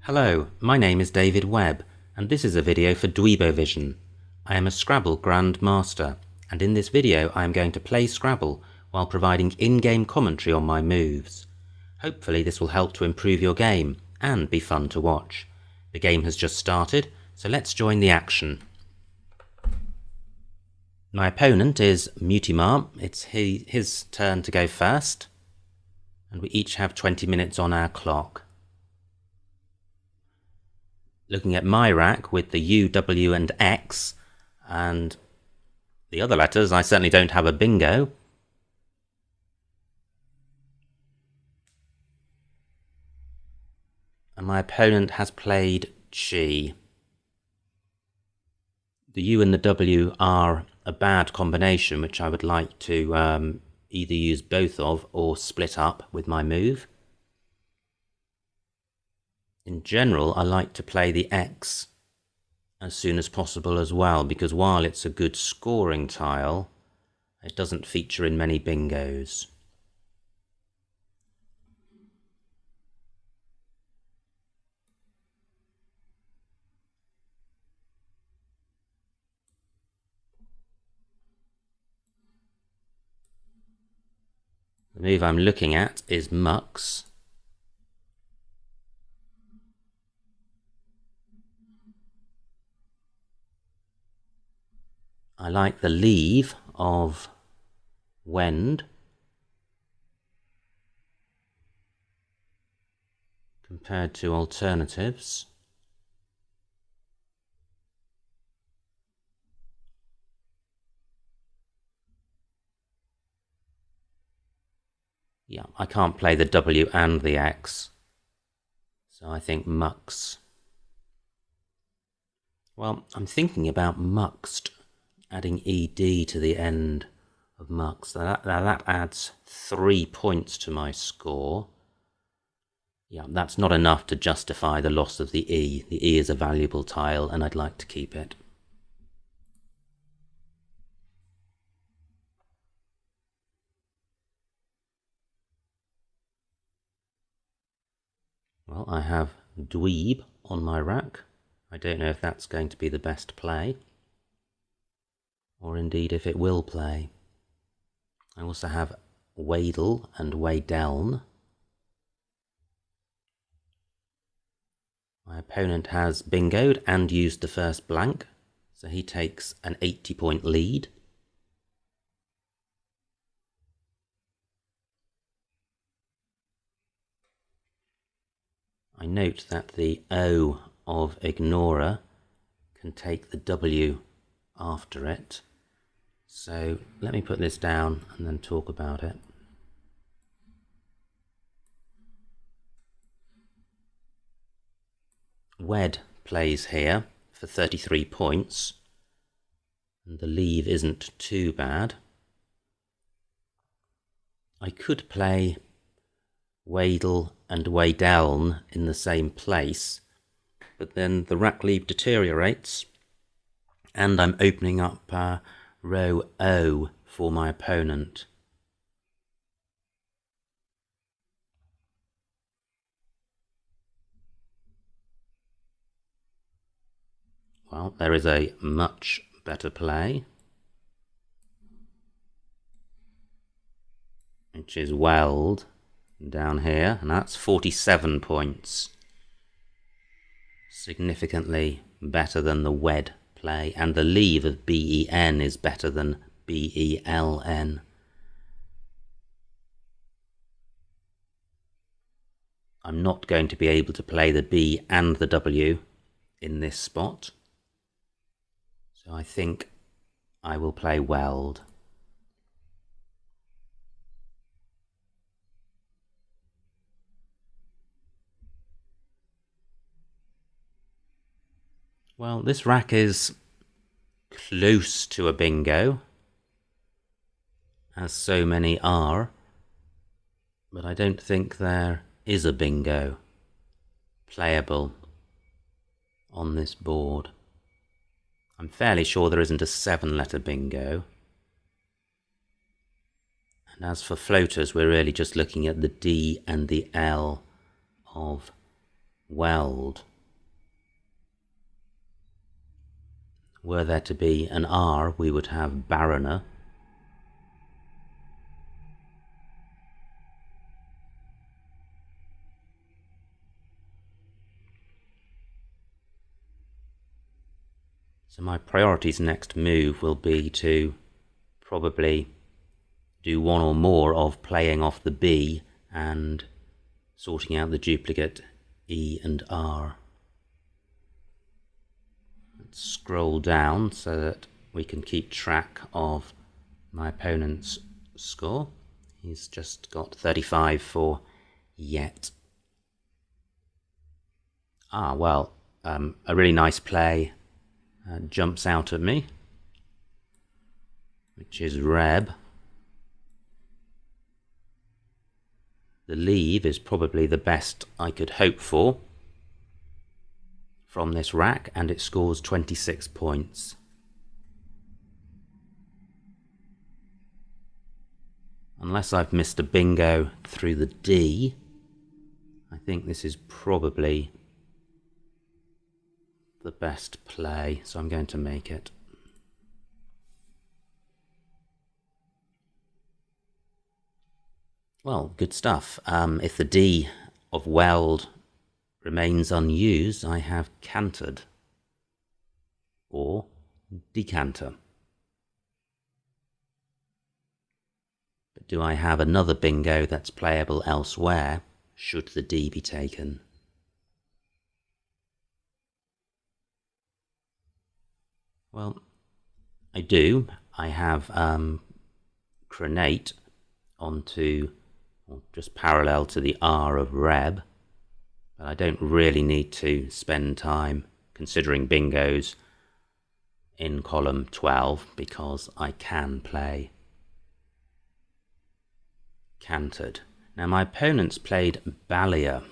Hello, my name is David Webb, and this is a video for Dweebovision. I am a Scrabble grandmaster, and in this video I am going to play Scrabble while providing in-game commentary on my moves. Hopefully this will help to improve your game and be fun to watch. The game has just started, so let's join the action. My opponent is Mutima. It's his turn to go first, and we each have 20 minutes on our clock. Looking at my rack with the U, W and X and the other letters, I certainly don't have a bingo. And my opponent has played Chi. The U and the W are a bad combination, which I would like to either use both of or split up with my move. In general, I like to play the X as soon as possible as well, because while it's a good scoring tile, it doesn't feature in many bingos. The move I'm looking at is Mux. I like the leave of Wend compared to alternatives. Yeah, I can't play the W and the X, so I think Mux. Well, I'm thinking about Muxed, adding ED to the end of Mux. That adds 3 points to my score. Yeah, that's not enough to justify the loss of the E. The E is a valuable tile and I'd like to keep it. Well, I have Dweeb on my rack. I don't know if that's going to be the best play, or indeed if it will play. I also have Wadel and Wadeln. My opponent has bingoed and used the first blank, so he takes an 80-point lead. I note that the O of Ignorer can take the W after it. So let me put this down and then talk about it. Wed plays here for 33 points, and the leave isn't too bad. I could play Wadel and Wadeln in the same place, but then the rack leave deteriorates, and I'm opening up row O for my opponent. Well, there is a much better play, which is Weld down here, and that's 47 points. Significantly better than the Wed play, and the leave of BEN is better than BELN. I'm not going to be able to play the B and the W in this spot, so I think I will play Weld. Well, this rack is close to a bingo, as so many are, but I don't think there is a bingo playable on this board. I'm fairly sure there isn't a 7-letter bingo. And as for floaters, we're really just looking at the D and the L of weld. Were there to be an R, we would have baroner. So my priorities next move will be to probably do one or more of playing off the B and sorting out the duplicate E and R. Let's scroll down so that we can keep track of my opponent's score. He's just got 35 for yet. Well, a really nice play jumps out at me, which is Reb. The leave is probably the best I could hope for from this rack, and it scores 26 points. Unless I've missed a bingo through the D, I think this is probably the best play, so I'm going to make it. Well, good stuff. If the D of weld remains unused, I have cantered or decanter. But do I have another bingo that's playable elsewhere, should the D be taken? Well, I do. I have crenate onto, or just parallel to the R of Reb, but I don't really need to spend time considering bingos in column 12 because I can play cantered. Now my opponent's played Ballier,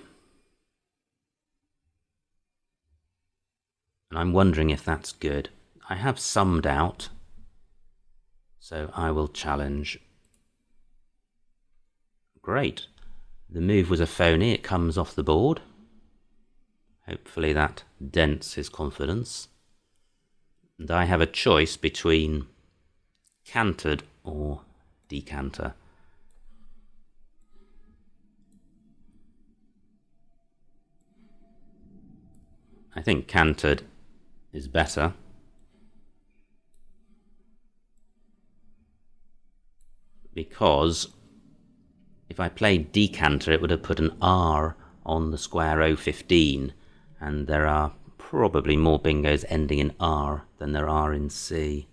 and I'm wondering if that's good. I have some doubt, so I will challenge. Great. The move was a phony, it comes off the board. Hopefully that dents his confidence. And I have a choice between cantered or decanter. I think cantered is better. Because if I played decanter, it would have put an R on the square 015, and there are probably more bingos ending in R than there are in C.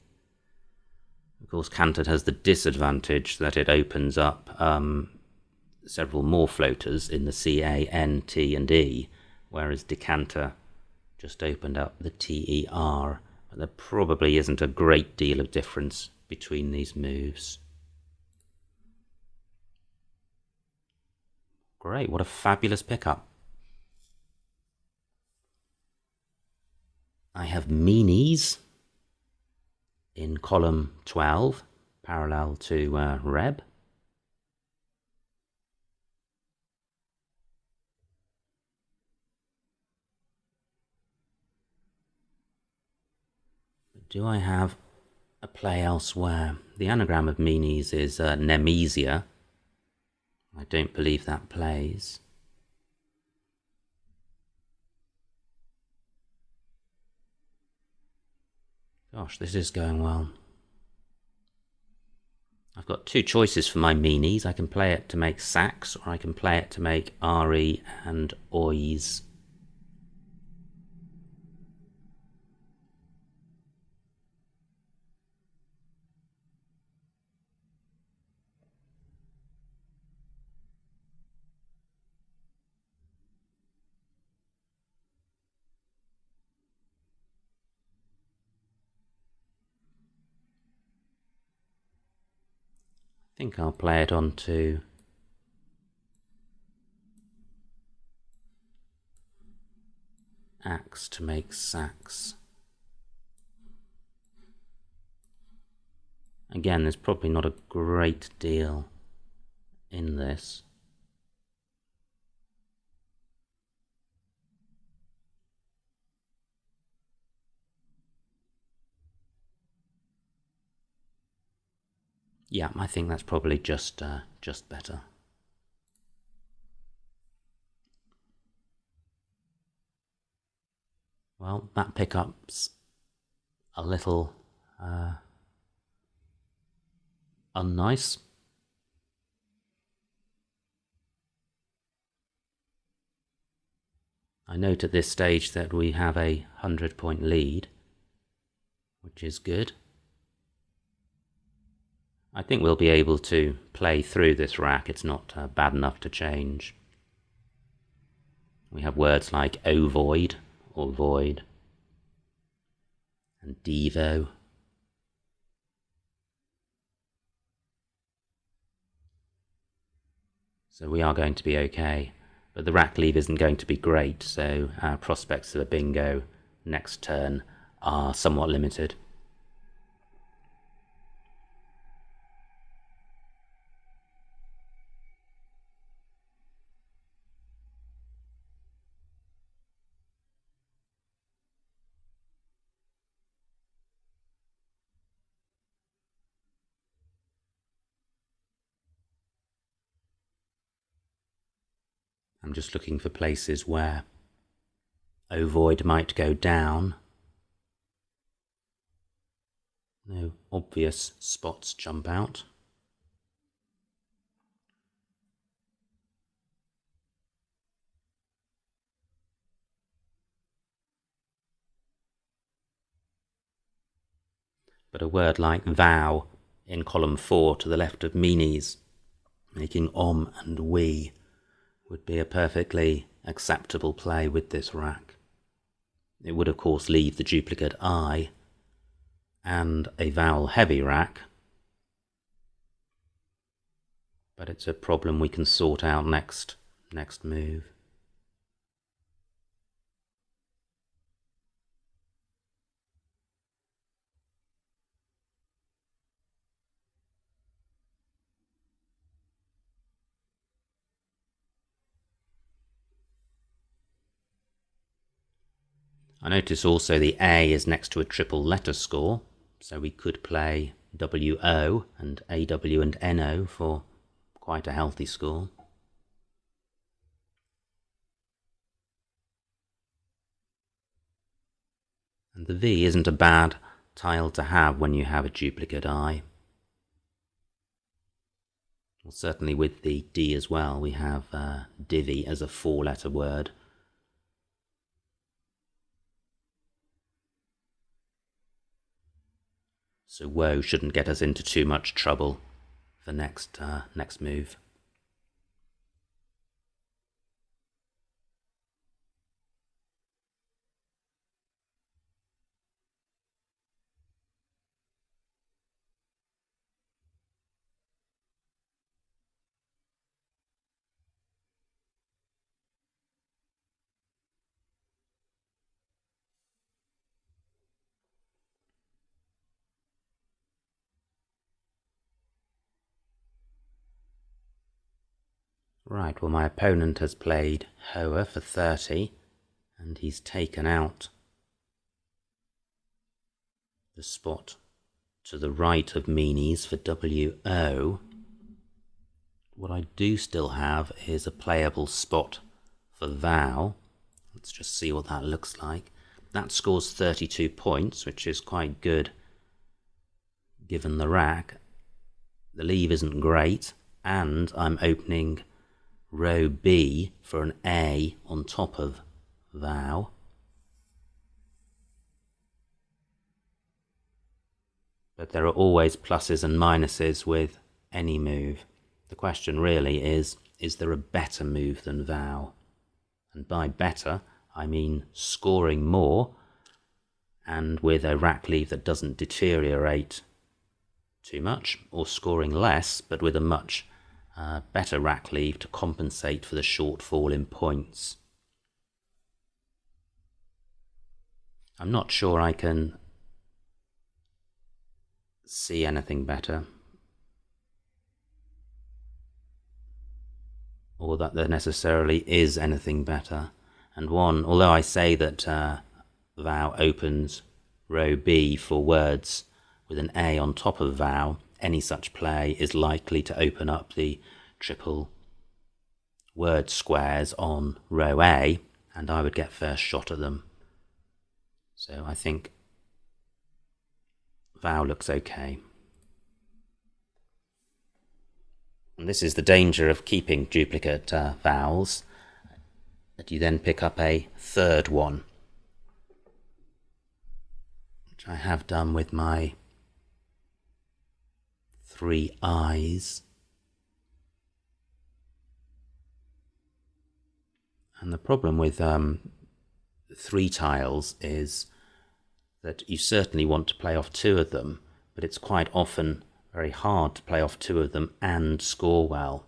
Of course, cantered has the disadvantage that it opens up several more floaters in the C, A, N, T, and E, whereas decanter just opened up the T, E, R. But there probably isn't a great deal of difference between these moves. Great, what a fabulous pickup. I have meanies in column 12, parallel to Reb. Do I have a play elsewhere? The anagram of meanies is Nemesia. I don't believe that plays. Gosh, this is going well. I've got two choices for my meanies. I can play it to make sax, or I can play it to make RE and ois. I think I'll play it onto axe to make sax. Again, there's probably not a great deal in this. Yeah, I think that's probably just better. Well, that pickup's a little unnice. I note at this stage that we have a 100-point lead, which is good. I think we'll be able to play through this rack. It's not bad enough to change. We have words like ovoid or void and devo. So we are going to be okay. But the rack leave isn't going to be great, so our prospects of a bingo next turn are somewhat limited. I'm just looking for places where ovoid might go down. No obvious spots jump out. But a word like thou in column 4 to the left of meanies, making and we, would be a perfectly acceptable play with this rack. It would of course leave the duplicate I and a vowel heavy rack, but it's a problem we can sort out next move. I notice also the A is next to a triple letter score, so we could play WO and AW and NO for quite a healthy score. And the V isn't a bad tile to have when you have a duplicate I. Well, certainly with the D as well, we have divvy as a 4-letter word. So woe shouldn't get us into too much trouble for next move. Right, well my opponent has played Hoa for 30 and he's taken out the spot to the right of meanies for WO. What I do still have is a playable spot for thou. Let's just see what that looks like. That scores 32 points, which is quite good given the rack. The leave isn't great, and I'm opening row B for an A on top of thou. But there are always pluses and minuses with any move. The question really is there a better move than thou? And by better, I mean scoring more and with a rack leave that doesn't deteriorate too much, or scoring less but with a much better rack leave to compensate for the shortfall in points. I'm not sure I can see anything better, or that there necessarily is anything better. And although I say that thou opens row B for words with an A on top of thou, any such play is likely to open up the triple word squares on row A, and I would get first shot at them. So I think vowel looks okay. And this is the danger of keeping duplicate vowels, that you then pick up a third one, which I have done with my 3 I's. And the problem with 3 tiles is that you certainly want to play off 2 of them, but it's quite often very hard to play off 2 of them and score well.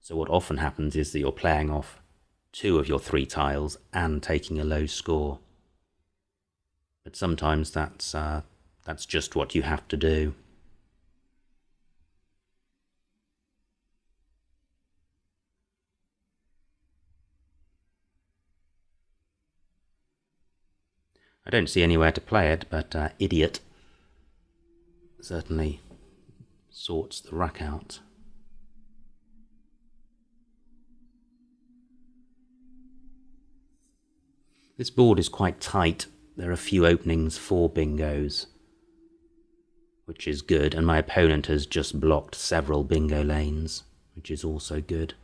So what often happens is that you're playing off 2 of your 3 tiles and taking a low score. But sometimes that's just what you have to do. I don't see anywhere to play it, but idiot certainly sorts the rack out. This board is quite tight. There are a few openings for bingos, which is good, and my opponent has just blocked several bingo lanes, which is also good.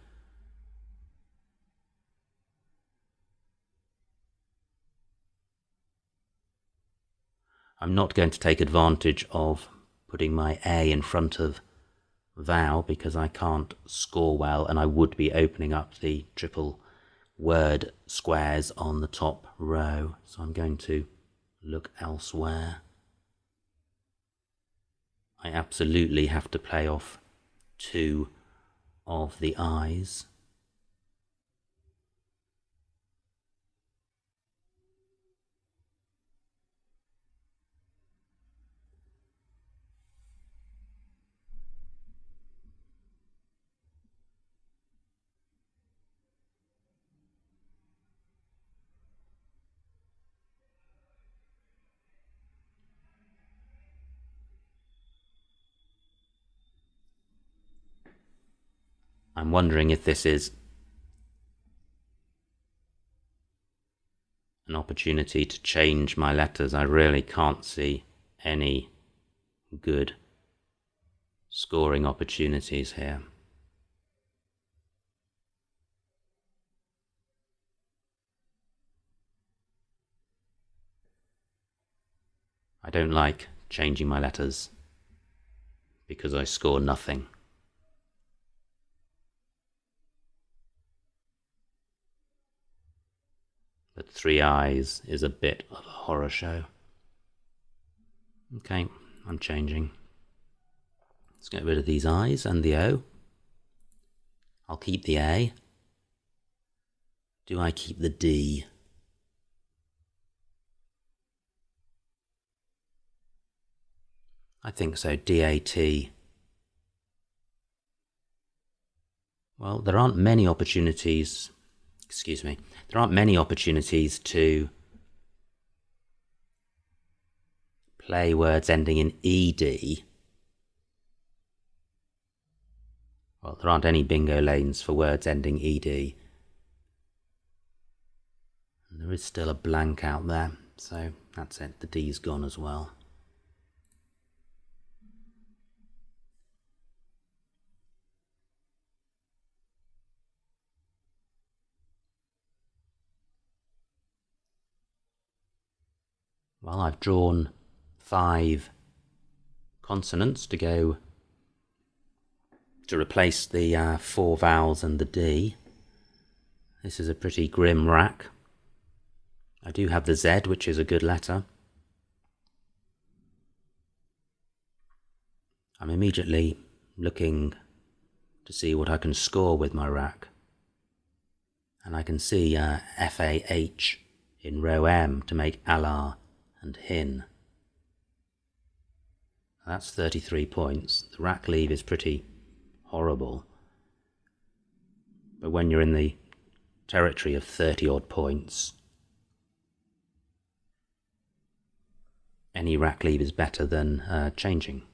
I'm not going to take advantage of putting my A in front of vowel because I can't score well, and I would be opening up the triple word squares on the top row, so I'm going to look elsewhere. I absolutely have to play off 2 of the I's. I'm wondering if this is an opportunity to change my letters. I really can't see any good scoring opportunities here. I don't like changing my letters because I score nothing. But 3 I's is a bit of a horror show. Okay, I'm changing. Let's get rid of these I's and the O. I'll keep the A. Do I keep the D? I think so, DAT. Well, there aren't many opportunities, there aren't many opportunities to play words ending in ED. Well, there aren't any bingo lanes for words ending ED. And there is still a blank out there, so that's it, the D's gone as well. Well, I've drawn 5 consonants to go to replace the 4 vowels and the D. This is a pretty grim rack. I do have the Z, which is a good letter. I'm immediately looking to see what I can score with my rack. And I can see FAH in row M to make Allah and hin. That's 33 points. The rack leave is pretty horrible. But when you're in the territory of 30 odd points, any rack leave is better than changing.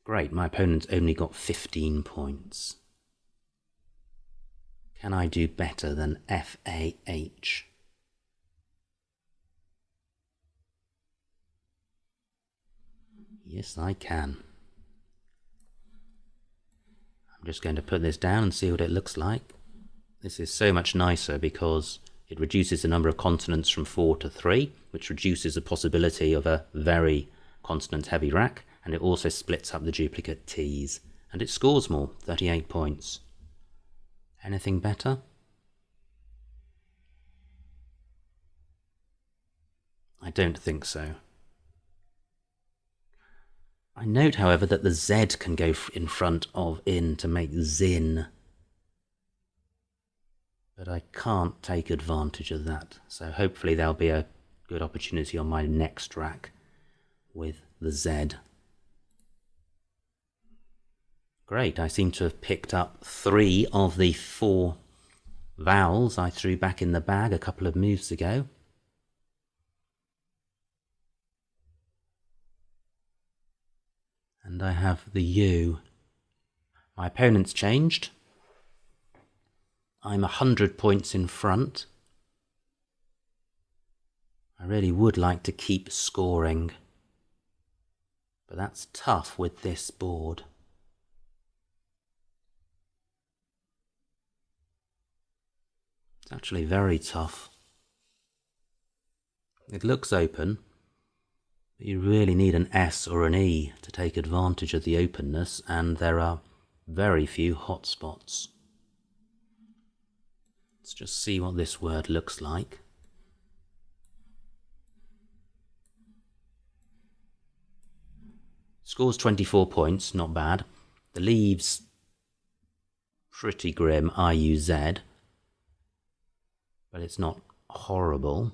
Great, my opponent's only got 15 points. Can I do better than FAH? Yes, I can. I'm just going to put this down and see what it looks like. This is so much nicer because it reduces the number of consonants from 4 to 3, which reduces the possibility of a very consonant-heavy rack, and it also splits up the duplicate T's. And it scores more, 38 points. Anything better? I don't think so. I note, however, that the Z can go in front of in to make zin. But I can't take advantage of that. So hopefully there'll be a good opportunity on my next rack with the Z. Great, I seem to have picked up 3 of the 4 vowels I threw back in the bag a couple of moves ago. And I have the U. My opponent's changed. I'm 100 points in front. I really would like to keep scoring, but that's tough with this board. It's actually very tough. It looks open. You really need an S or an E to take advantage of the openness, and there are very few hotspots. Let's just see what this word looks like. Scores 24 points, not bad. The leaves pretty grim, IUZ, but it's not horrible.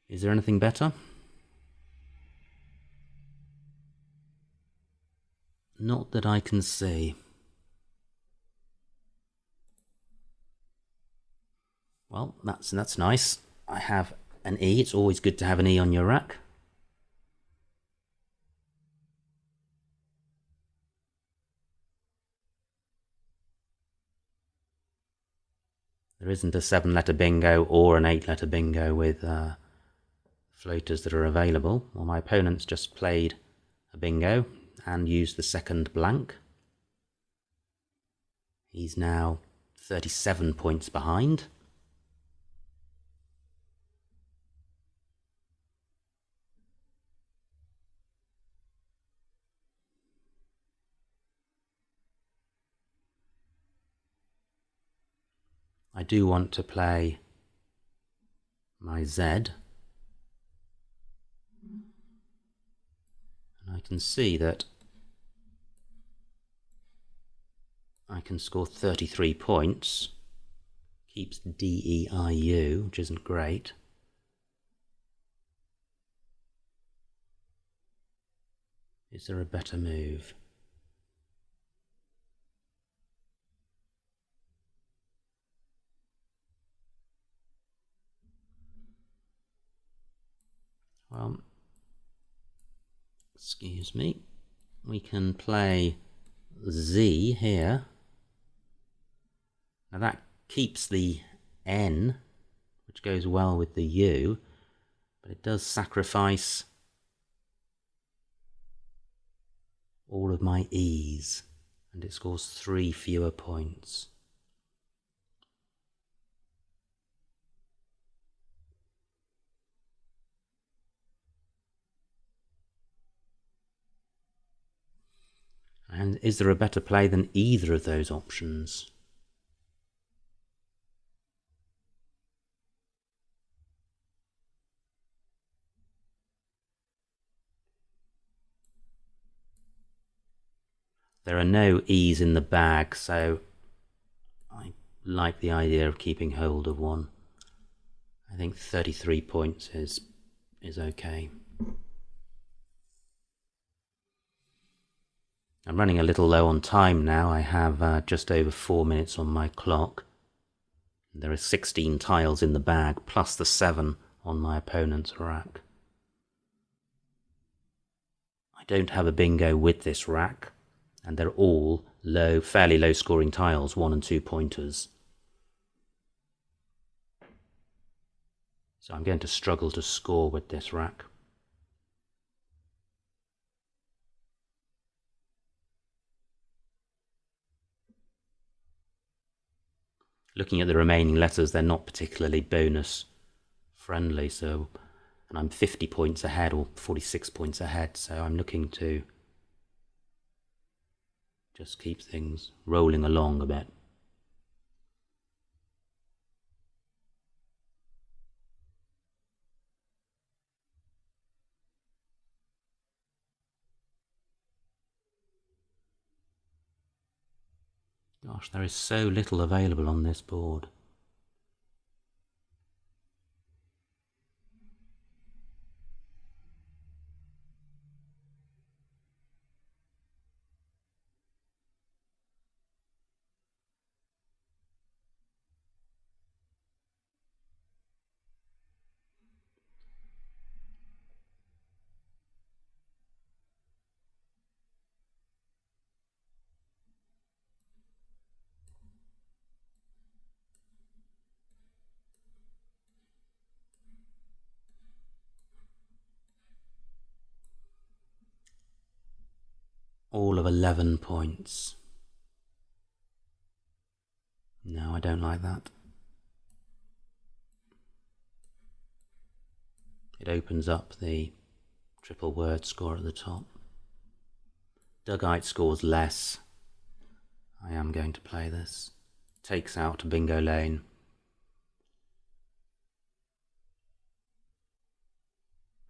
Is there anything better? Not that I can see. Well, that's nice. I have an E. It's always good to have an E on your rack. There isn't a 7-letter bingo or an 8-letter bingo with floaters that are available. Well, my opponent's just played a bingo and used the second blank. He's now 37 points behind. I do want to play my Z. And I can see that I can score 33 points. Keeps DEIU, which isn't great. Is there a better move? Well, excuse me, we can play Z here. Now that keeps the N, which goes well with the U, but it does sacrifice all of my E's, and it scores 3 fewer points. And is there a better play than either of those options? There are no E's in the bag, so I like the idea of keeping hold of one. I think 33 points is okay. I'm running a little low on time now. I have just over 4 minutes on my clock. There are 16 tiles in the bag, plus the 7 on my opponent's rack. don't have a bingo with this rack, and they're all low, fairly low scoring tiles, 1 and 2 pointers. So I'm going to struggle to score with this rack. Looking at the remaining letters, they're not particularly bonus friendly, so, and I'm 50 points ahead, or 46 points ahead, so I'm looking to just keep things rolling along a bit. Gosh, there is so little available on this board. All of 11 points. No, I don't like that. It opens up the triple word score at the top. Dugite scores less. I am going to play this. Takes out bingo lane.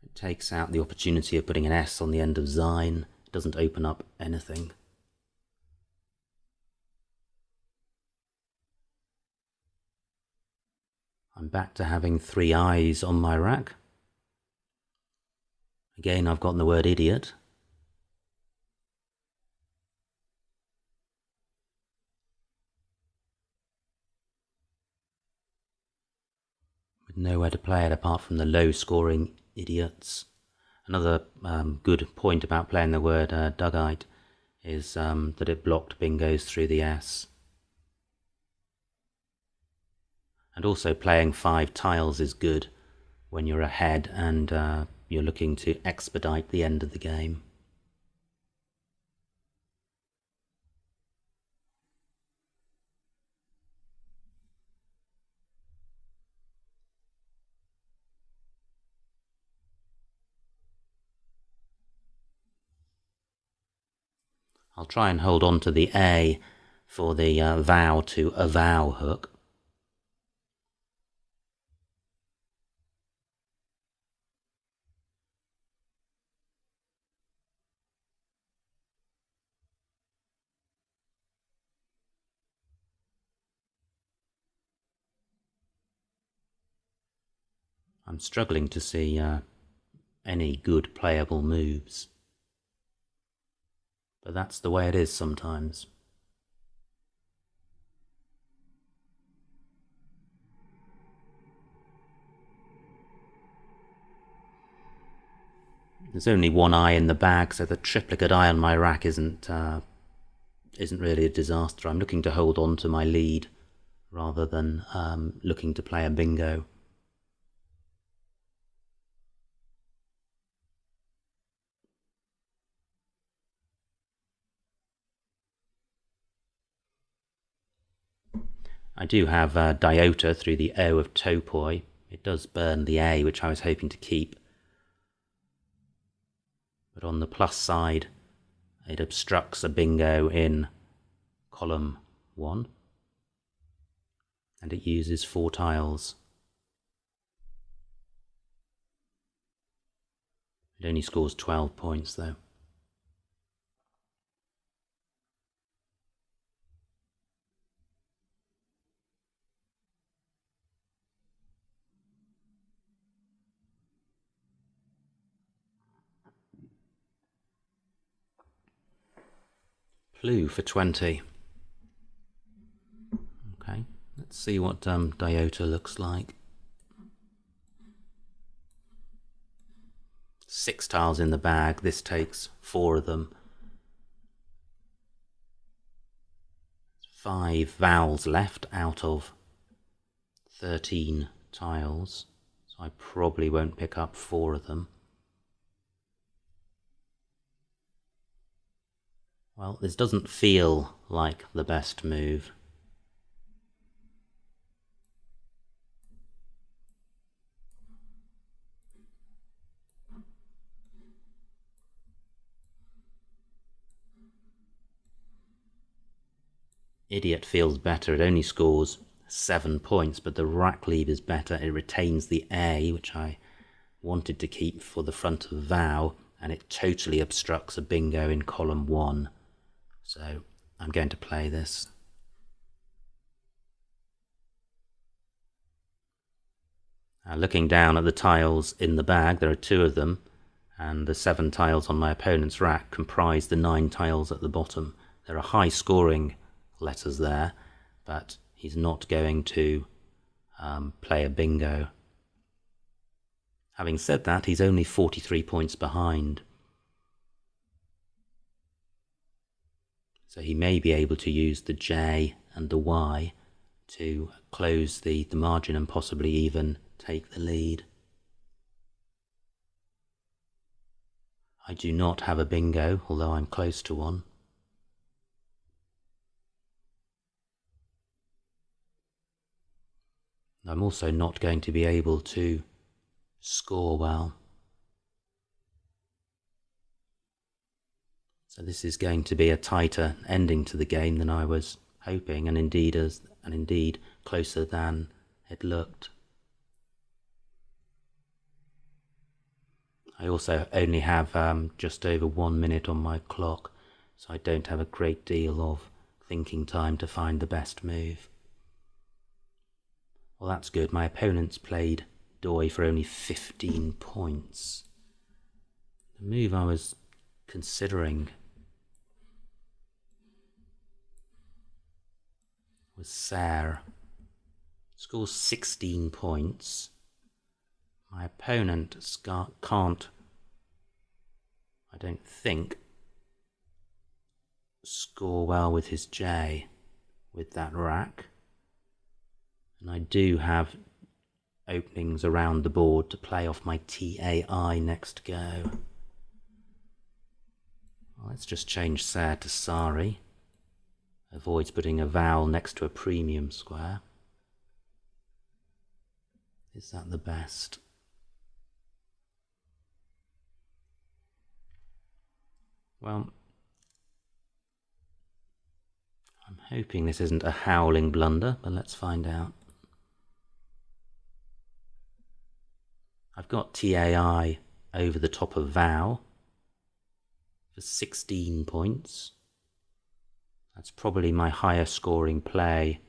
It takes out the opportunity of putting an S on the end of Zine. Doesn't open up anything. I'm back to having 3 eyes on my rack. Again, I've gotten the word idiot. With nowhere to play it apart from the low scoring idiots. Another good point about playing the word Dugite is that it blocked bingos through the S. And also playing 5 tiles is good when you're ahead and you're looking to expedite the end of the game. I'll try and hold on to the A for the vow to avow hook. I'm struggling to see any good playable moves. But that's the way it is sometimes. There's only 1 eye in the bag, so the triplicate eye on my rack isn't really a disaster. I'm looking to hold on to my lead rather than looking to play a bingo. I do have Diota through the O of Topoi. It does burn the A, which I was hoping to keep. But on the plus side, it obstructs a bingo in column 1. And it uses 4 tiles. It only scores 12 points though. Clue for 20. Okay, let's see what Diota looks like. 6 tiles in the bag. This takes 4 of them. 5 vowels left out of 13 tiles, so I probably won't pick up 4 of them. Well, this doesn't feel like the best move. Idiot feels better. It only scores 7 points, but the DWEEB is better. It retains the A, which I wanted to keep for the front of vow, and it totally obstructs a bingo in column 1. So I'm going to play this. Now, looking down at the tiles in the bag, there are 2 of them, and the 7 tiles on my opponent's rack comprise the 9 tiles at the bottom. There are high scoring letters there, but he's not going to play a bingo. Having said that, he's only 43 points behind. So he may be able to use the J and the Y to close the margin and possibly even take the lead. I do not have a bingo, although I'm close to one. I'm also not going to be able to score well. So this is going to be a tighter ending to the game than I was hoping, and indeed closer than it looked. I also only have just over 1 minute on my clock, so I don't have a great deal of thinking time to find the best move. Well, that's good. My opponent's played Doi for only 15 points. The move I was considering was Ser. Scores 16 points. My opponent can't, I don't think, score well with his J with that rack. And I do have openings around the board to play off my TAI next go. Well, let's just change Ser to Sari. Avoids putting a vowel next to a premium square. Is that the best? Well, I'm hoping this isn't a howling blunder, but let's find out. I've got TAI over the top of vow for 16 points. That's probably my higher scoring play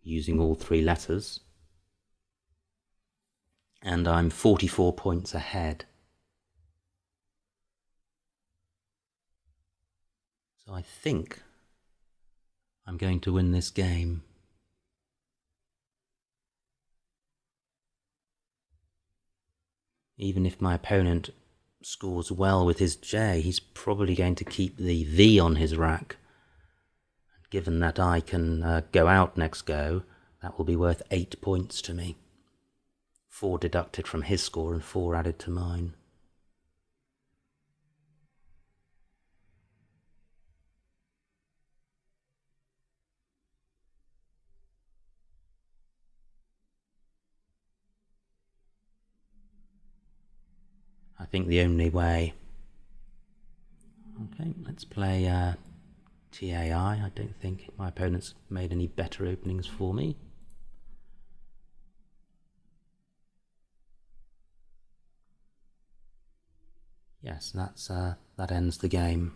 using all 3 letters. And I'm 44 points ahead. So I think I'm going to win this game. Even if my opponent scores well with his J, he's probably going to keep the V on his rack. Given that I can go out next go, that will be worth 8 points to me. 4 deducted from his score and 4 added to mine. I think the only way... Okay, let's play TAI. I don't think my opponent's made any better openings for me. Yes, that ends the game.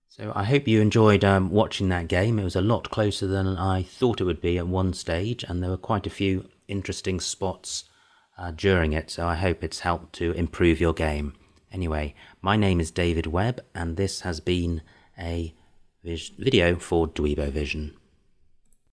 So I hope you enjoyed watching that game. It was a lot closer than I thought it would be at one stage, and there were quite a few interesting spots during it, so I hope it's helped to improve your game. Anyway, my name is DWEEB, and this has been a video for Dweebovision.